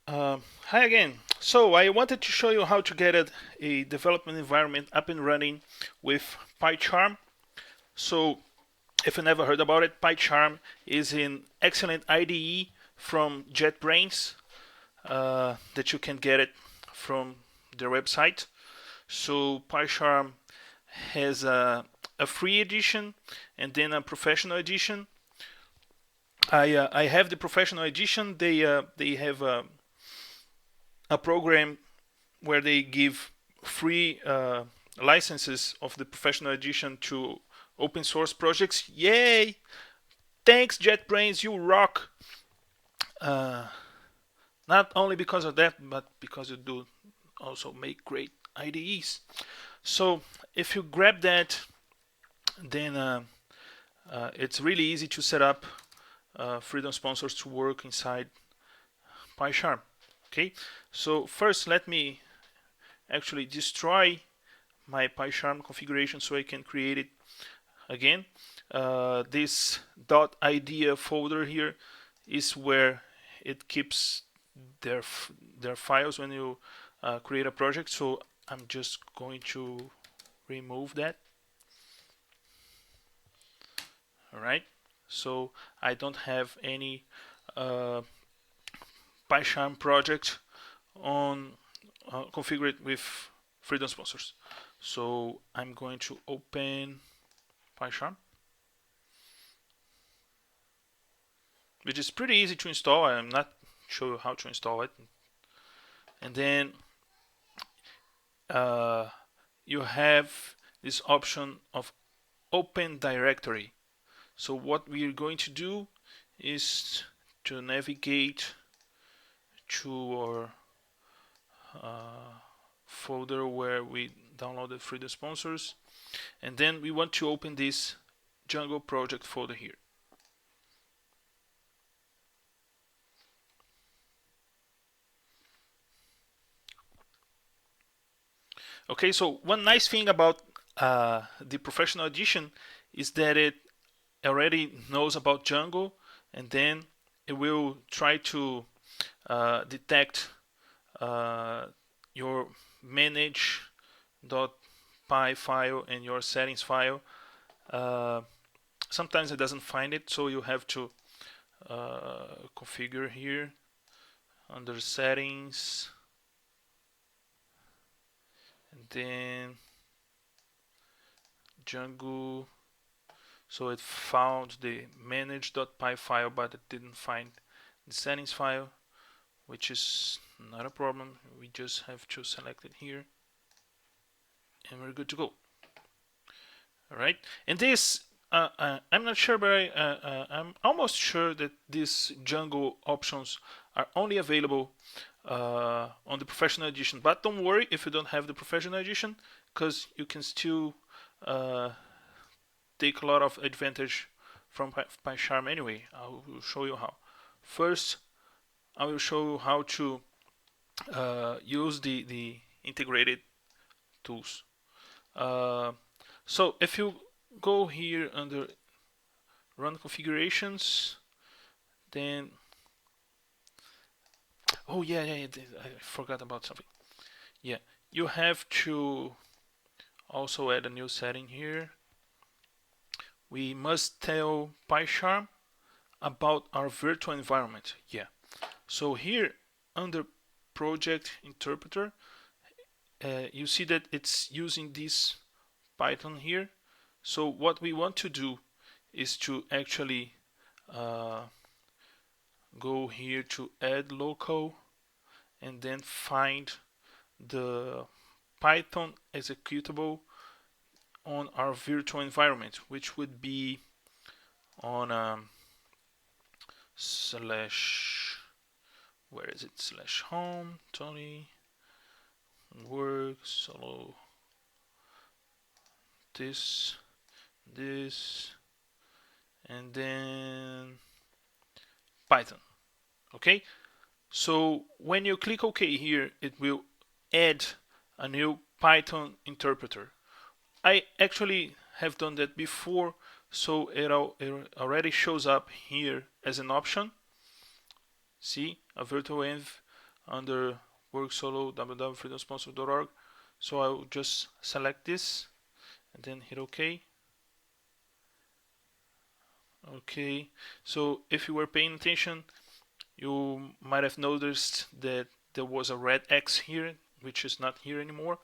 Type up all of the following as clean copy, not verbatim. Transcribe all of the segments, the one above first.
Hi again. So I wanted to show you how to get a development environment up and running with PyCharm. So if you never heard about it, PyCharm is an excellent IDE from JetBrains that you can get it from their website. So PyCharm has a free edition and then a professional edition. I have the professional edition. They have a program where they give free licenses of the professional edition to open source projects. Yay! Thanks, JetBrains, you rock. Uh, Not only because of that, but because you do also make great IDEs. So if you grab that, then it's really easy to set up freedom sponsors to work inside PyCharm. Okay, so first let me actually destroy my PyCharm configuration so I can create it again. This .idea folder here is where it keeps their files when you create a project. So I'm just going to remove that. All right. So I don't have any PyCharm project on configured with freedom sponsors. So I'm going to open PyCharm, which is pretty easy to install. I'm not sure how to install it. And then you have this option of open directory. So what we're going to do is to navigate to our folder where we downloaded freedom sponsors, and then we want to open this Django project folder here. Okay, so one nice thing about the professional edition is that it already knows about Django, and then it will try to detect your manage.py file and your settings file. Sometimes it doesn't find it, so you have to configure here under settings, and then Django. So it found the manage.py file, but it didn't find the settings file, which is not a problem. We just have to select it here, and we're good to go. All right, and this I'm not sure, but I'm almost sure that these Django options are only available on the professional edition. But don't worry if you don't have the professional edition, because you can still take a lot of advantage from PyCharm anyway. I will show you how. First, I will show you how to use the integrated tools. So if you go here under run configurations, then oh yeah, I forgot about something. Yeah, you have to also add a new setting here. We must tell PyCharm about our virtual environment. Yeah, so here under project interpreter, you see that it's using this Python here. So what we want to do is to actually go here to add local and then find the Python executable on our virtual environment, which would be on slash, where is it, slash home, Tony, work, solo, this, and then Python. Okay, so when you click OK here, it will add a new Python interpreter. I actually have done that before, so it already shows up here as an option. See, a virtual env under work solo www.freedomsponsor.org. So I will just select this and then hit OK. Okay, so if you were paying attention, you might have noticed that there was a red X here, which is not here anymore,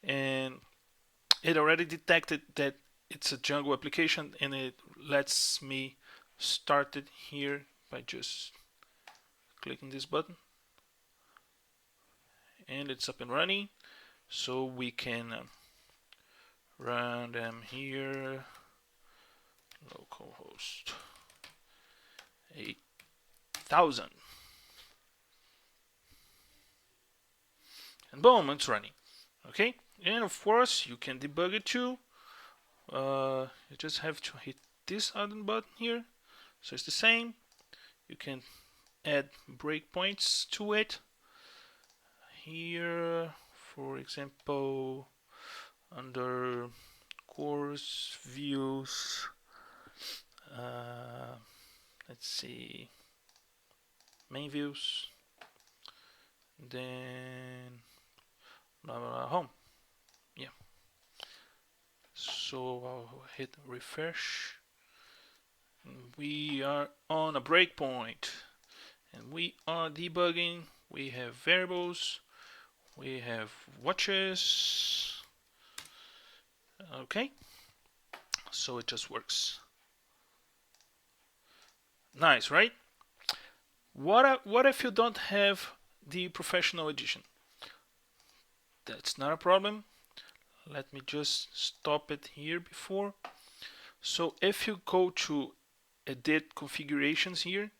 and it already detected that it's a Django application, and it lets me start it here by just clicking this button, and it's up and running. So we can run them here, localhost 8000, and boom, it's running. Okay, and of course you can debug it too. You just have to hit this other button here, so it's the same. You can add breakpoints to it here, for example, under course views. Let's see, main views, then home. Yeah. So I'll hit refresh. We are on a breakpoint, and we are debugging. We have variables, we have watches. Okay, so it just works. Nice, right? What if you don't have the professional edition? That's not a problem. Let me just stop it here before. So if you go to edit configurations here,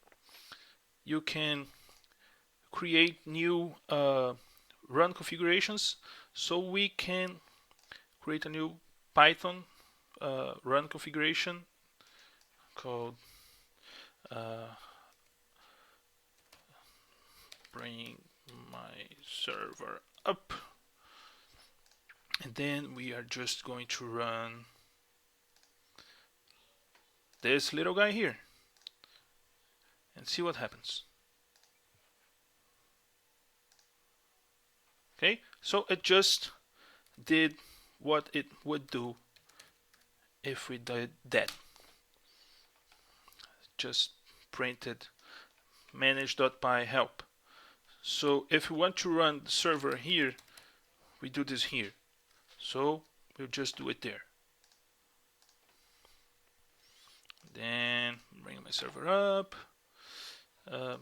you can create new run configurations. So we can create a new Python run configuration called bring my server up, and then we are just going to run this little guy here and see what happens. Okay, so it just did what it would do if we did that. Just printed manage.py help. So if we want to run the server here, we do this here. So we'll just do it there. Then bring my server up,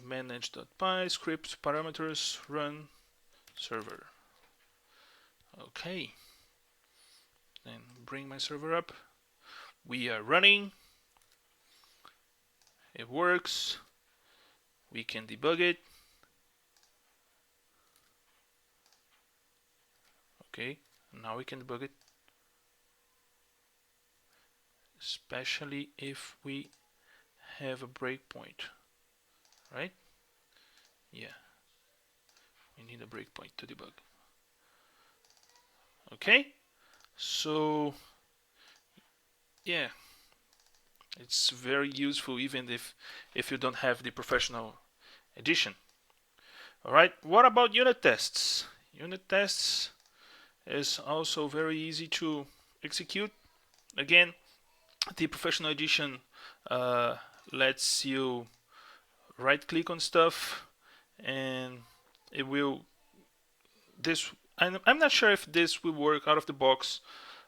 manage.py, script parameters, run server. Okay, then bring my server up. We are running. It works. We can debug it. Okay, now we can debug it. Especially if we have a breakpoint, right? Yeah, we need a breakpoint to debug. Okay, so yeah, it's very useful even if you don't have the professional edition. All right, what about unit tests? Unit tests is also very easy to execute. Again, the professional edition lets you right click on stuff, and it will I'm not sure if this will work out of the box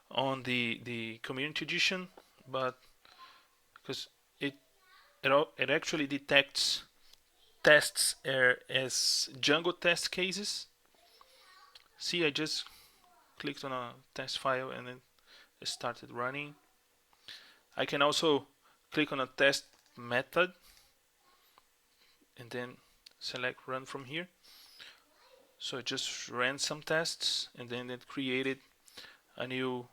on the community edition, but because it actually detects tests as Django test cases. See, I just clicked on a test file and then it started running. I can also click on a test method and then select run from here. So it just ran some tests and then it created a new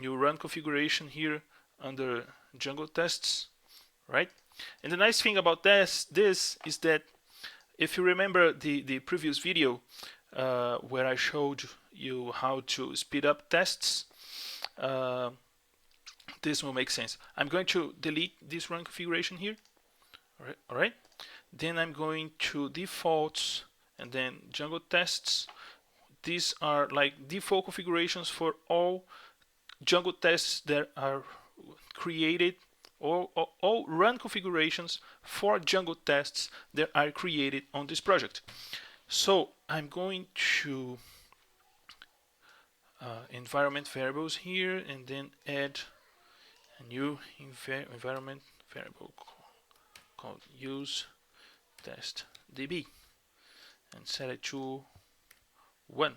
run configuration here under Django tests, right? And the nice thing about this is that if you remember the previous video where I showed you how to speed up tests, this will make sense. I'm going to delete this run configuration here. All right. Then I'm going to defaults and then Django tests. These are like default configurations for all Django tests that are created, or all run configurations for Django tests that are created on this project. So I'm going to environment variables here and then add a new environment variable called use test db and set it to 1.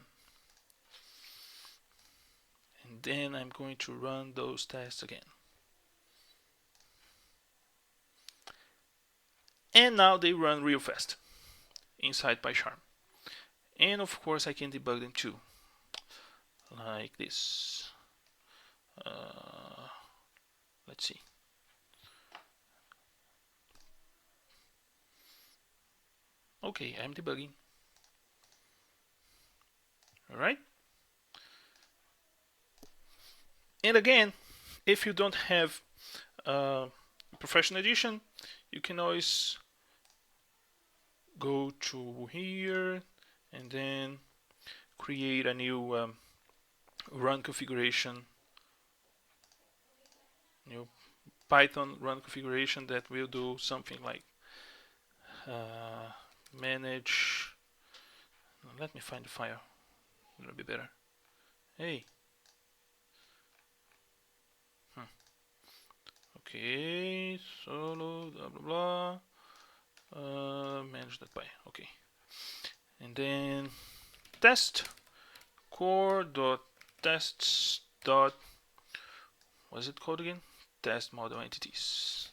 And then I'm going to run those tests again. And now they run real fast inside PyCharm. And of course I can debug them too, like this. Let's see. Okay, I'm debugging. Alright. And again, if you don't have Professional Edition, you can always go to here and then create a new run configuration, new Python run configuration that will do something like manage. Let me find the file. It'll be better. Hey. Okay, solo blah blah blah. Manage.py. Okay, and then test core.tests. What's it called again? Test model entities.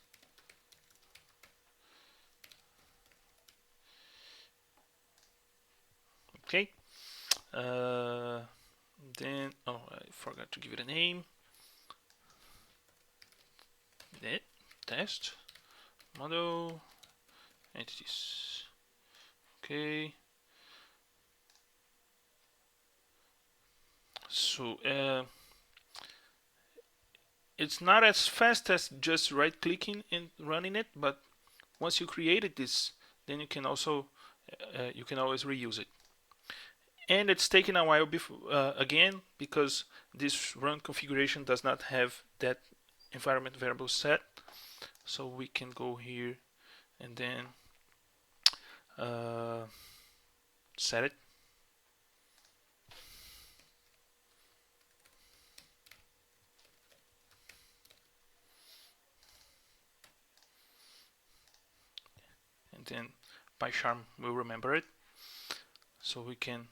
Okay. Then I forgot to give it a name. Test model entities. Okay. So it's not as fast as just right clicking and running it, but once you created this, then you can also you can always reuse it. And it's taking a while again because this run configuration does not have that environment variable set. So we can go here and then set it. And then PyCharm will remember it. So we can.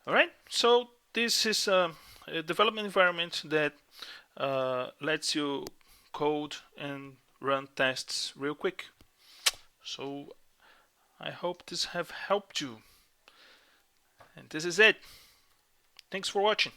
Alright, so this is a development environment that lets you code and run tests real quick. So I hope this have helped you. And this is it. Thanks for watching.